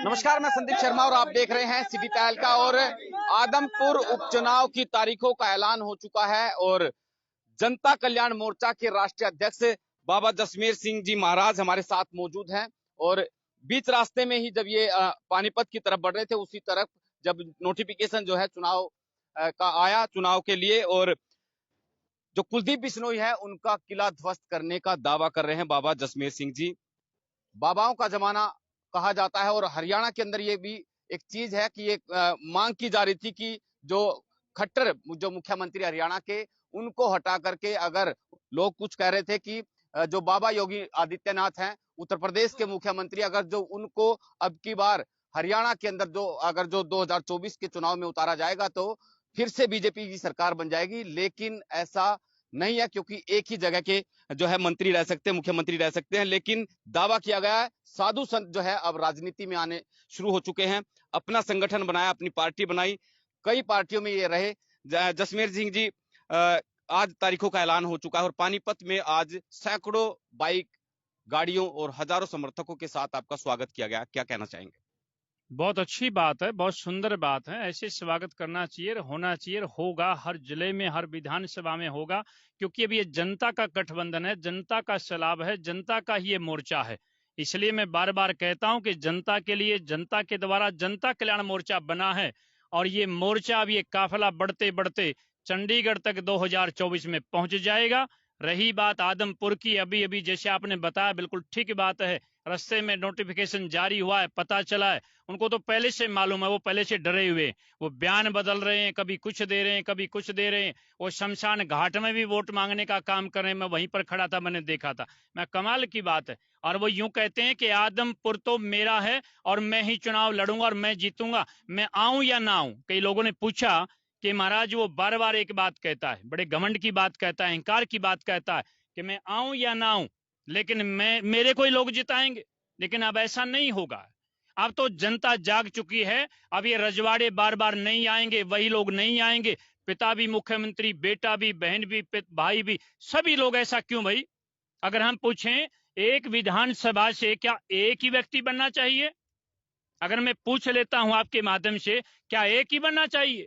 नमस्कार, मैं संदीप शर्मा और आप देख रहे हैं सिटी तहलका। और आदमपुर उपचुनाव की तारीखों का ऐलान हो चुका है और जनता कल्याण मोर्चा के राष्ट्रीय अध्यक्ष बाबा जसमेर सिंह जी महाराज हमारे साथ मौजूद हैं। और बीच रास्ते में ही जब ये पानीपत की तरफ बढ़ रहे थे, उसी तरफ जब नोटिफिकेशन जो है चुनाव का आया चुनाव के लिए, और जो कुलदीप बिश्नोई है उनका किला ध्वस्त करने का दावा कर रहे हैं बाबा जसमेर सिंह जी। बाबाओं का जमाना कहा जाता है और हरियाणा के अंदर ये भी एक चीज है कि एक मांग की जा रही थी कि जो खट्टर जो मुख्यमंत्री हरियाणा के, उनको हटा करके अगर लोग कुछ कह रहे थे कि जो बाबा योगी आदित्यनाथ हैं उत्तर प्रदेश के मुख्यमंत्री, अगर जो उनको अब की बार हरियाणा के अंदर जो 2024 के चुनाव में उतारा जाएगा तो फिर से बीजेपी की सरकार बन जाएगी। लेकिन ऐसा नहीं है, क्योंकि एक ही जगह के जो है मंत्री रह सकते हैं, मुख्यमंत्री रह सकते हैं। लेकिन दावा किया गया है, साधु संत जो है अब राजनीति में आने शुरू हो चुके हैं, अपना संगठन बनाया, अपनी पार्टी बनाई, कई पार्टियों में ये रहे। जसमेर सिंह जी, आज तारीखों का ऐलान हो चुका है और पानीपत में आज सैकड़ों बाइक, गाड़ियों और हजारों समर्थकों के साथ आपका स्वागत किया गया, क्या कहना चाहेंगे? बहुत अच्छी बात है, बहुत सुंदर बात है। ऐसे स्वागत करना चाहिए, होना चाहिए, होगा। हर जिले में, हर विधानसभा में होगा, क्योंकि अब ये जनता का गठबंधन है, जनता का सैलाब है, जनता का ही ये मोर्चा है। इसलिए मैं बार बार कहता हूं कि जनता के लिए, जनता के द्वारा जनता कल्याण मोर्चा बना है। और ये मोर्चा अब ये काफिला बढ़ते बढ़ते चंडीगढ़ तक 2024 में पहुंच जाएगा। रही बात आदमपुर की, अभी अभी जैसे आपने बताया, बिल्कुल ठीक बात है। रास्ते में नोटिफिकेशन जारी हुआ है, पता चला है, उनको तो पहले से मालूम है, वो पहले से डरे हुए। वो बयान बदल रहे हैं, कभी कुछ दे रहे हैं, कभी कुछ दे रहे हैं। वो शमशान घाट में भी वोट मांगने का काम कर रहे हैं। मैं वहीं पर खड़ा था, मैंने देखा था। मैं कमाल की बात है। और वो यूं कहते हैं कि आदमपुर तो मेरा है और मैं ही चुनाव लड़ूंगा और मैं जीतूंगा, मैं आऊं या ना आऊं। कई लोगों ने पूछा कि महाराज, वो बार बार एक बात कहता है, बड़े घमंड की बात कहता है, अहंकार की बात कहता है कि मैं आऊं या ना आऊं, लेकिन मेरे को ही लोग जिताएंगे। लेकिन अब ऐसा नहीं होगा। अब तो जनता जाग चुकी है। अब ये रजवाड़े बार बार नहीं आएंगे, वही लोग नहीं आएंगे। पिता भी मुख्यमंत्री, बेटा भी, बहन भी, भाई भी, सभी लोग। ऐसा क्यों भाई? अगर हम पूछें, एक विधानसभा से क्या एक ही व्यक्ति बनना चाहिए? अगर मैं पूछ लेता हूं आपके माध्यम से, क्या एक ही बनना चाहिए?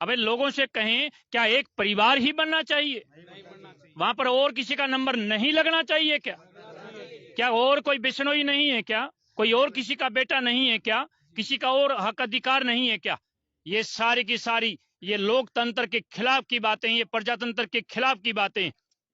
अबे लोगों से कहें, क्या एक परिवार ही बनना चाहिए? वहां पर और किसी का नंबर नहीं लगना चाहिए क्या? क्या और कोई बिश्नोई नहीं है क्या? कोई और किसी का बेटा नहीं है क्या? किसी का और हक अधिकार नहीं है क्या? ये सारी की सारी ये लोकतंत्र के खिलाफ की बातें, ये प्रजातंत्र के खिलाफ की बातें।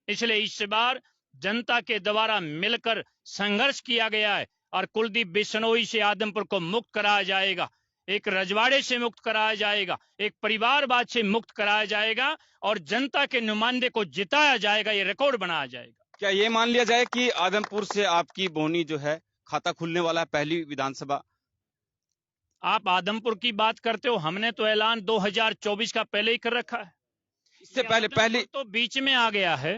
इसलिए इस बार जनता के द्वारा मिलकर संघर्ष किया गया है और कुलदीप बिश्नोई से आदमपुर को मुक्त कराया जाएगा, एक रजवाड़े से मुक्त कराया जाएगा, एक परिवारवाद से मुक्त कराया जाएगा और जनता के नुमाइंदे को जिताया जाएगा। ये रिकॉर्ड बनाया जाएगा। क्या ये मान लिया जाए कि आदमपुर से आपकी बोनी जो है खाता खुलने वाला है, पहली विधानसभा? आप आदमपुर की बात करते हो, हमने तो ऐलान 2024 का पहले ही कर रखा है। इससे पहले तो बीच में आ गया है।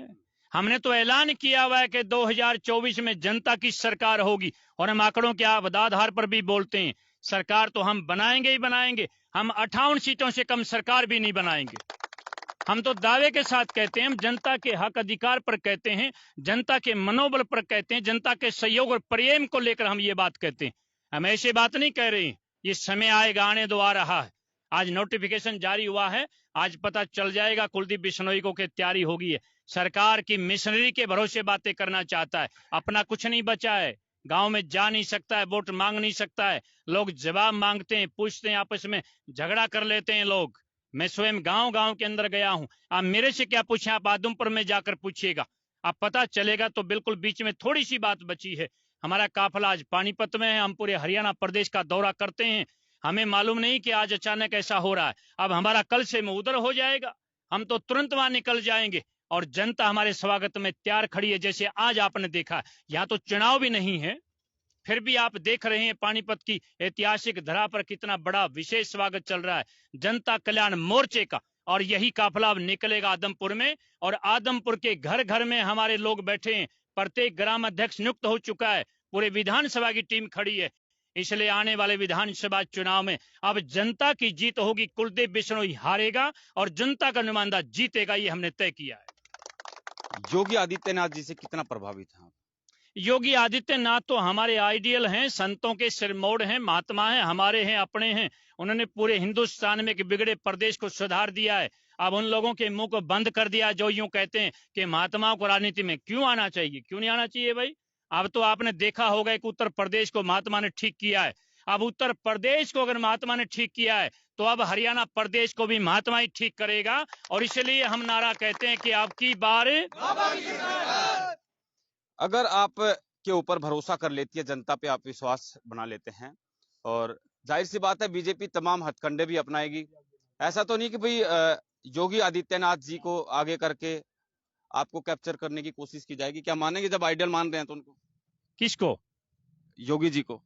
हमने तो ऐलान किया हुआ है कि 2024 में जनता की सरकार होगी और हम आंकड़ों के आधार पर भी बोलते हैं, सरकार तो हम बनाएंगे ही बनाएंगे। हम 58 सीटों से कम सरकार भी नहीं बनाएंगे। हम तो दावे के साथ कहते हैं, हम जनता के हक अधिकार पर कहते हैं, जनता के मनोबल पर कहते हैं, जनता के सहयोग और प्रेम को लेकर हम ये बात कहते हैं। हम ऐसे बात नहीं कह रहे हैं। ये समय आएगा, आने दो, आ रहा है। आज नोटिफिकेशन जारी हुआ है, आज पता चल जाएगा कुलदीप बिश्नोई को कि तैयारी होगी है। सरकार की मिशनरी के भरोसे बातें करना चाहता है, अपना कुछ नहीं बचा है। गांव में जा नहीं सकता है, वोट मांग नहीं सकता है। लोग जवाब मांगते हैं, पूछते हैं, आपस में झगड़ा कर लेते हैं लोग। मैं स्वयं गांव गांव के अंदर गया हूं। आप मेरे से क्या पूछे, आप आदमपुर में जाकर पूछिएगा, आप पता चलेगा। तो बिल्कुल बीच में थोड़ी सी बात बची है। हमारा काफिला आज पानीपत में है, हम पूरे हरियाणा प्रदेश का दौरा करते हैं। हमें मालूम नहीं कि आज अचानक ऐसा हो रहा है। अब हमारा कल से मुंह उधर हो जाएगा, हम तो तुरंत वहां निकल जाएंगे और जनता हमारे स्वागत में तैयार खड़ी है। जैसे आज आपने देखा, यहाँ तो चुनाव भी नहीं है, फिर भी आप देख रहे हैं पानीपत की ऐतिहासिक धरा पर कितना बड़ा विशेष स्वागत चल रहा है जनता कल्याण मोर्चे का। और यही काफिला अब निकलेगा आदमपुर में, और आदमपुर के घर घर में हमारे लोग बैठे हैं। प्रत्येक ग्राम अध्यक्ष नियुक्त हो चुका है, पूरे विधानसभा की टीम खड़ी है। इसलिए आने वाले विधानसभा चुनाव में अब जनता की जीत होगी, कुलदीप बिश्नोई हारेगा और जनता का नुमाइंदा जीतेगा, ये हमने तय किया है। योगी आदित्यनाथ जी से कितना प्रभावित है? योगी आदित्यनाथ तो हमारे आइडियल हैं, संतों के सिरमौर हैं, महात्मा हैं, हमारे हैं, अपने हैं। उन्होंने पूरे हिंदुस्तान में एक बिगड़े प्रदेश को सुधार दिया है। अब उन लोगों के मुंह को बंद कर दिया जो यूं कहते हैं कि महात्माओं को राजनीति में क्यों आना चाहिए। क्यों नहीं आना चाहिए भाई? अब तो आपने देखा होगा कि उत्तर प्रदेश को महात्मा ने ठीक किया है। अब उत्तर प्रदेश को अगर महात्मा ने ठीक किया है तो अब हरियाणा प्रदेश को भी महात्मा ही ठीक करेगा। और इसलिए हम नारा कहते हैं कि आपकी बार। अगर आप के ऊपर भरोसा कर लेती है जनता पे, आप विश्वास बना लेते हैं, और जाहिर सी बात है बीजेपी तमाम हथकंडे भी अपनाएगी। ऐसा तो नहीं कि भाई योगी आदित्यनाथ जी को आगे करके आपको कैप्चर करने की कोशिश की जाएगी? क्या मानेंगे जब आइडियल मान रहे हैं तो उनको? किसको? योगी जी को?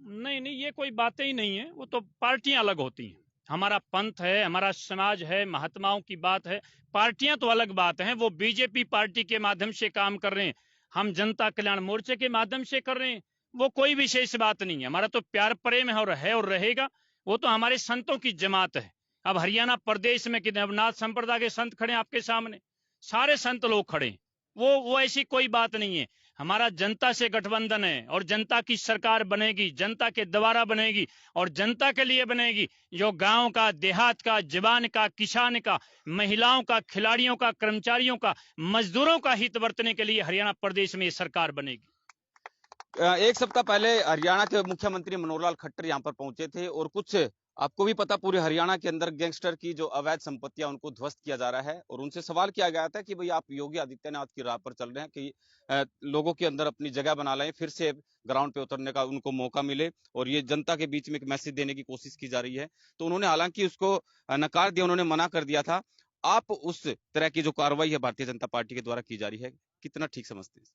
नहीं नहीं, ये कोई बातें ही नहीं है। वो तो पार्टियां अलग होती हैं। हमारा पंथ है, हमारा समाज है, महात्माओं की बात है। पार्टियां तो अलग बात है। वो बीजेपी पार्टी के माध्यम से काम कर रहे हैं, हम जनता कल्याण मोर्चे के माध्यम से कर रहे हैं। वो कोई विशेष बात नहीं है। हमारा तो प्यार प्रेम है और रहेगा। वो तो हमारे संतों की जमात है। अब हरियाणा प्रदेश में कितने नवनाथ संप्रदाय के संत खड़े हैं आपके सामने, सारे संत लोग खड़े हैं। वो ऐसी कोई बात नहीं है। हमारा जनता से गठबंधन है और जनता की सरकार बनेगी, जनता के द्वारा बनेगी और जनता के लिए बनेगी। जो गांव का, देहात का, जवान का, किसान का, महिलाओं का, खिलाड़ियों का, कर्मचारियों का, मजदूरों का हित बरतने के लिए हरियाणा प्रदेश में ये सरकार बनेगी। एक सप्ताह पहले हरियाणा के मुख्यमंत्री मनोहर लाल खट्टर यहाँ पर पहुंचे थे, और कुछ आपको भी पता पूरे हरियाणा के अंदर गैंगस्टर की जो अवैध संपत्तियां उनको ध्वस्त किया जा रहा है, और उनसे सवाल किया गया था कि भाई आप योगी आदित्यनाथ की राह पर चल रहे हैं कि लोगों के अंदर अपनी जगह बना लें, फिर से ग्राउंड पे उतरने का उनको मौका मिले, और ये जनता के बीच में एक मैसेज देने की कोशिश की जा रही है। तो उन्होंने हालांकि उसको नकार दिया, उन्होंने मना कर दिया था। आप उस तरह की जो कार्रवाई है भारतीय जनता पार्टी के द्वारा की जा रही है, कितना ठीक समझते हैं?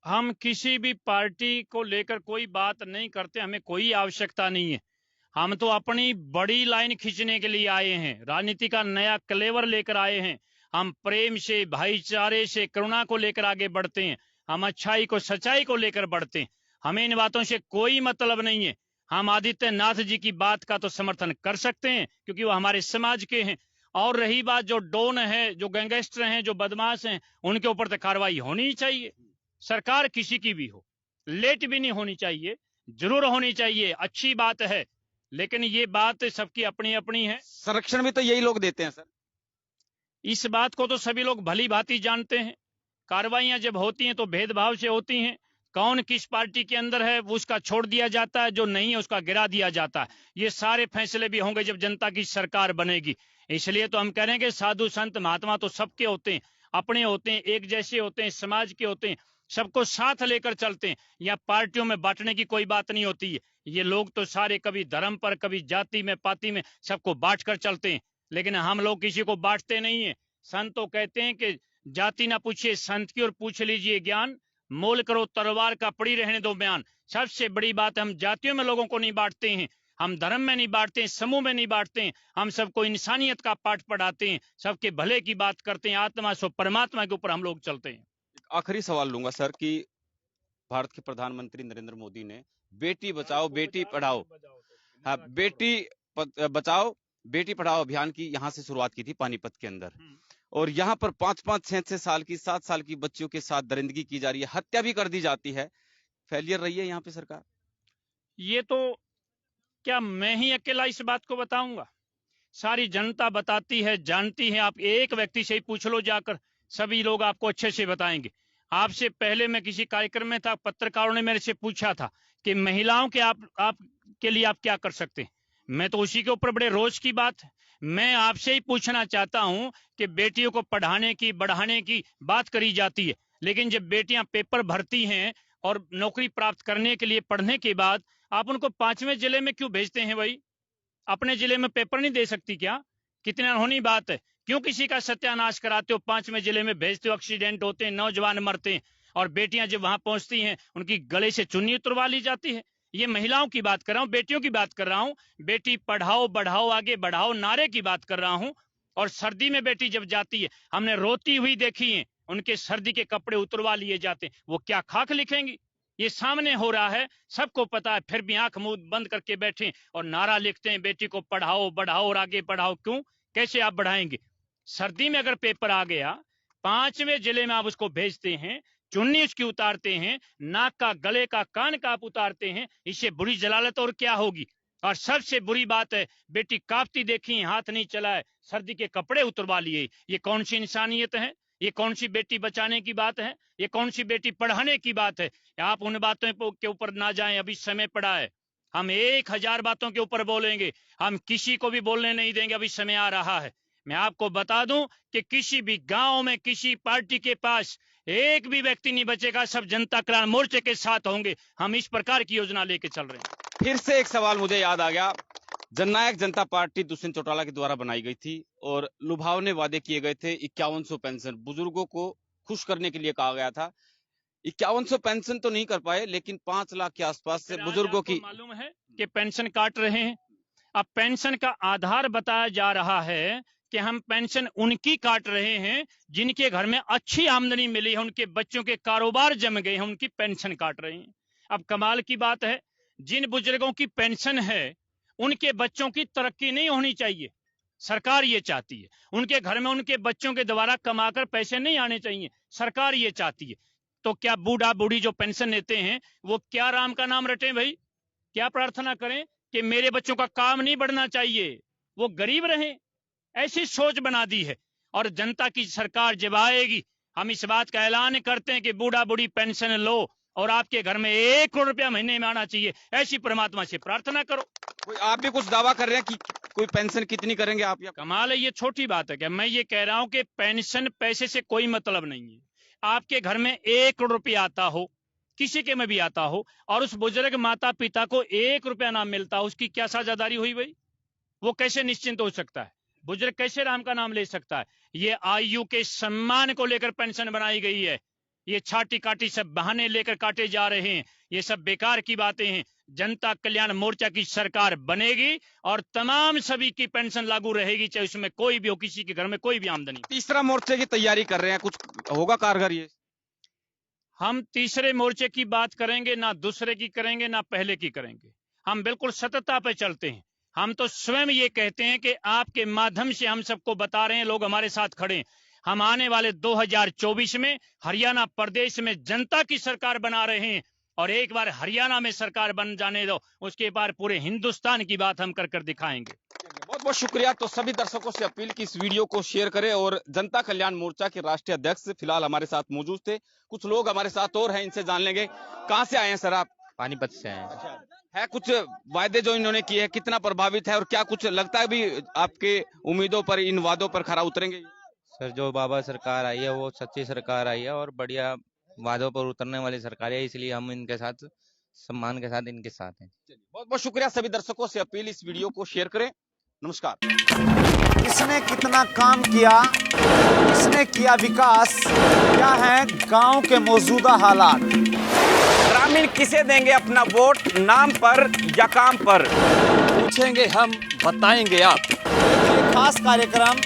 हम किसी भी पार्टी को लेकर कोई बात नहीं करते, हमें कोई आवश्यकता नहीं है। हम तो अपनी बड़ी लाइन खींचने के लिए आए हैं, राजनीति का नया क्लेवर लेकर आए हैं। हम प्रेम से, भाईचारे से, करुणा को लेकर आगे बढ़ते हैं। हम अच्छाई को, सच्चाई को लेकर बढ़ते हैं। हमें इन बातों से कोई मतलब नहीं है। हम आदित्यनाथ जी की बात का तो समर्थन कर सकते हैं क्योंकि वो हमारे समाज के हैं। और रही बात जो डॉन है, जो गैंगस्टर हैं, जो बदमाश हैं, उनके ऊपर तो कार्रवाई होनी चाहिए। सरकार किसी की भी हो, लेट भी नहीं होनी चाहिए, जरूर होनी चाहिए, अच्छी बात है। लेकिन ये बात सबकी अपनी अपनी है। संरक्षण भी तो यही लोग देते हैं सर। इस बात को तो सभी लोग भली भांति जानते हैं। कार्रवाइयां जब होती हैं तो भेदभाव से होती हैं। कौन किस पार्टी के अंदर है वो उसका छोड़ दिया जाता है, जो नहीं है उसका गिरा दिया जाता है। ये सारे फैसले भी होंगे जब जनता की सरकार बनेगी। इसलिए तो हम कह रहे हैं कि साधु संत महात्मा तो सबके होते हैं, अपने होते हैं, एक जैसे होते हैं, समाज के होते हैं, सबको साथ लेकर चलते हैं। या पार्टियों में बांटने की कोई बात नहीं होती है। ये लोग तो सारे कभी धर्म पर, कभी जाति में, पाति में, सबको बांट कर चलते हैं। लेकिन हम लोग किसी को बांटते नहीं है। संत तो कहते हैं कि जाति ना पूछिए संत की और पूछ लीजिए ज्ञान, मोल करो तलवार का पड़ी रहने दो बयान। सबसे बड़ी बात है, हम जातियों में लोगों को नहीं बांटते हैं, हम धर्म में नहीं बांटते हैं, समूह में नहीं बांटते हैं। हम सबको इंसानियत का पाठ पढ़ाते हैं, सबके भले की बात करते हैं, आत्मा सो परमात्मा के ऊपर हम लोग चलते हैं। आखिरी सवाल लूंगा सर कि भारत के प्रधानमंत्री नरेंद्र मोदी ने बेटी बचाओ बेटी पढ़ाओ, हाँ, बेटी बचाओ बेटी पढ़ाओ अभियान की यहाँ से शुरुआत की थी पानीपत के अंदर, और यहाँ पर 5-5, 6-6 साल की, 7 साल की बच्चियों के साथ दरिंदगी की जा रही है, हत्या भी कर दी जाती है। फेलियर रही है यहाँ पे सरकार। ये तो क्या मैं ही अकेला इस बात को बताऊंगा? सारी जनता बताती है, जानती है। आप एक व्यक्ति से ही पूछ लो जाकर, सभी लोग आपको अच्छे से बताएंगे। आपसे पहले मैं किसी कार्यक्रम में था, पत्रकारों ने मेरे से पूछा था कि महिलाओं के आप के लिए आप क्या कर सकते हैं। मैं तो उसी के ऊपर बड़े रोज की बात है। मैं आपसे ही पूछना चाहता हूं कि बेटियों को पढ़ाने की, बढ़ाने की बात करी जाती है, लेकिन जब बेटियां पेपर भरती हैं और नौकरी प्राप्त करने के लिए पढ़ने के बाद आप उनको 5वें जिले में क्यों भेजते हैं? भाई अपने जिले में पेपर नहीं दे सकती क्या? कितनी अनहोनी बात है। क्यों किसी का सत्यानाश कराते हो, 5वें जिले में भेजते हो, एक्सीडेंट होते हैं, नौजवान मरते हैं, और बेटियां जब वहां पहुंचती हैं उनकी गले से चुन्नी उतरवा ली जाती है। ये महिलाओं की बात कर रहा हूं, बेटियों की बात कर रहा हूं। बेटी पढ़ाओ बढ़ाओ आगे बढ़ाओ नारे की बात कर रहा हूं। और सर्दी में बेटी जब जाती है, हमने रोती हुई देखी है, उनके सर्दी के कपड़े उतरवा लिए जाते हैं। वो क्या खाक लिखेंगी? ये सामने हो रहा है, सबको पता है, फिर भी आंख मुंह बंद करके बैठे और नारा लिखते हैं बेटी को पढ़ाओ बढ़ाओ और आगे बढ़ाओ। क्यों? कैसे आप बढ़ाएंगे? सर्दी में अगर पेपर आ गया, 5वें जिले में आप उसको भेजते हैं, चुन्नी उसकी उतारते हैं, नाक का, गले का, कान का आप उतारते हैं, इससे बुरी जलालत और क्या होगी। और सबसे बुरी बात है, बेटी कांपती देखी, हाथ नहीं चलाए, सर्दी के कपड़े उतरवा लिए। ये कौन सी इंसानियत है? ये कौन सी बेटी बचाने की बात है? ये कौन सी बेटी पढ़ाने की बात है? आप उन बातों के ऊपर ना जाएं, अभी समय पड़ा है। हम 1000 बातों के ऊपर बोलेंगे, हम किसी को भी बोलने नहीं देंगे, अभी समय आ रहा है। मैं आपको बता दूं कि किसी भी गांव में किसी पार्टी के पास एक भी व्यक्ति नहीं बचेगा, सब जनता कल्याण मोर्चे के साथ होंगे। हम इस प्रकार की योजना लेके चल रहे हैं। फिर से एक सवाल मुझे याद आ गया। जननायक जनता पार्टी दुष्यंत चौटाला के द्वारा बनाई गई थी और लुभावने वादे किए गए थे। 5100 पेंशन बुजुर्गों को खुश करने के लिए कहा गया था। 5100 पेंशन तो नहीं कर पाए, लेकिन 5 लाख के आसपास से बुजुर्गों की मालूम है कि पेंशन काट रहे हैं। अब पेंशन का आधार बताया जा रहा है कि हम पेंशन उनकी काट रहे हैं जिनके घर में अच्छी आमदनी मिली है, उनके बच्चों के कारोबार जम गए हैं, उनकी पेंशन काट रहे हैं। अब कमाल की बात है, जिन बुजुर्गों की पेंशन है उनके बच्चों की तरक्की नहीं होनी चाहिए, सरकार ये चाहती है। उनके घर में उनके बच्चों के द्वारा कमाकर पैसे नहीं आने चाहिए, सरकार ये चाहती है। तो क्या बूढ़ा बूढ़ी जो पेंशन लेते हैं वो क्या राम का नाम रटे भाई? क्या प्रार्थना करें कि मेरे बच्चों का काम नहीं बढ़ना चाहिए, वो गरीब रहें? ऐसी सोच बना दी है। और जनता की सरकार जब आएगी, हम इस बात का ऐलान करते हैं कि बूढ़ा बूढ़ी पेंशन लो और आपके घर में 1 करोड़ रुपया महीने में आना चाहिए। ऐसी परमात्मा से प्रार्थना करो। कोई आप भी कुछ दावा कर रहे हैं कि कोई पेंशन कितनी करेंगे आप? या कमाल है, ये छोटी बात है क्या? मैं ये कह रहा हूं कि पेंशन पैसे से कोई मतलब नहीं है। आपके घर में 1 करोड़ रुपया आता हो, किसी के में भी आता हो, और उस बुजुर्ग माता पिता को 1 रुपया ना मिलता, उसकी क्या साझेदारी हुई भाई? वो कैसे निश्चिंत हो सकता है? बुजुर्ग कैसे राम का नाम ले सकता है? ये आयु के सम्मान को लेकर पेंशन बनाई गई है। ये छाटी काटी सब बहाने लेकर काटे जा रहे हैं, ये सब बेकार की बातें हैं। जनता कल्याण मोर्चा की सरकार बनेगी और तमाम सभी की पेंशन लागू रहेगी, चाहे उसमें कोई भी हो, किसी के घर में कोई भी आमदनी। तीसरा मोर्चे की तैयारी कर रहे हैं, कुछ होगा कारगर ये? हम तीसरे मोर्चे की बात करेंगे ना, दूसरे की करेंगे ना पहले की करेंगे। हम बिल्कुल सतता पे चलते हैं। हम तो स्वयं ये कहते हैं कि आपके माध्यम से हम सबको बता रहे हैं, लोग हमारे साथ खड़े हैं। हम आने वाले 2024 में हरियाणा प्रदेश में जनता की सरकार बना रहे हैं, और एक बार हरियाणा में सरकार बन जाने दो, उसके बाद पूरे हिंदुस्तान की बात हम कर दिखाएंगे। बहुत बहुत शुक्रिया। तो सभी दर्शकों से अपील की इस वीडियो को शेयर करें। और जनता कल्याण मोर्चा के राष्ट्रीय अध्यक्ष फिलहाल हमारे साथ मौजूद थे। कुछ लोग हमारे साथ और हैं, इनसे जान लेंगे। कहाँ से आए हैं सर आप? पानीपत से आए हैं। है कुछ वायदे जो इन्होंने किए हैं, कितना प्रभावित है और क्या कुछ लगता है भी आपके उम्मीदों पर, इन वादों पर खरा उतरेंगे? सर, जो बाबा सरकार आई है वो सच्ची सरकार आई है और बढ़िया वादों पर उतरने वाली सरकार है, इसलिए हम इनके साथ सम्मान के साथ इनके साथ हैं। बहुत बहुत शुक्रिया। सभी दर्शकों से अपील, इस वीडियो को शेयर करें। नमस्कार। किसने कितना काम किया, किसने किया विकास, क्या है गांव के मौजूदा हालात। ग्रामीण किसे देंगे अपना वोट, नाम पर या काम पर? पूछेंगे हम, बताएंगे आप। ये खास कार्यक्रम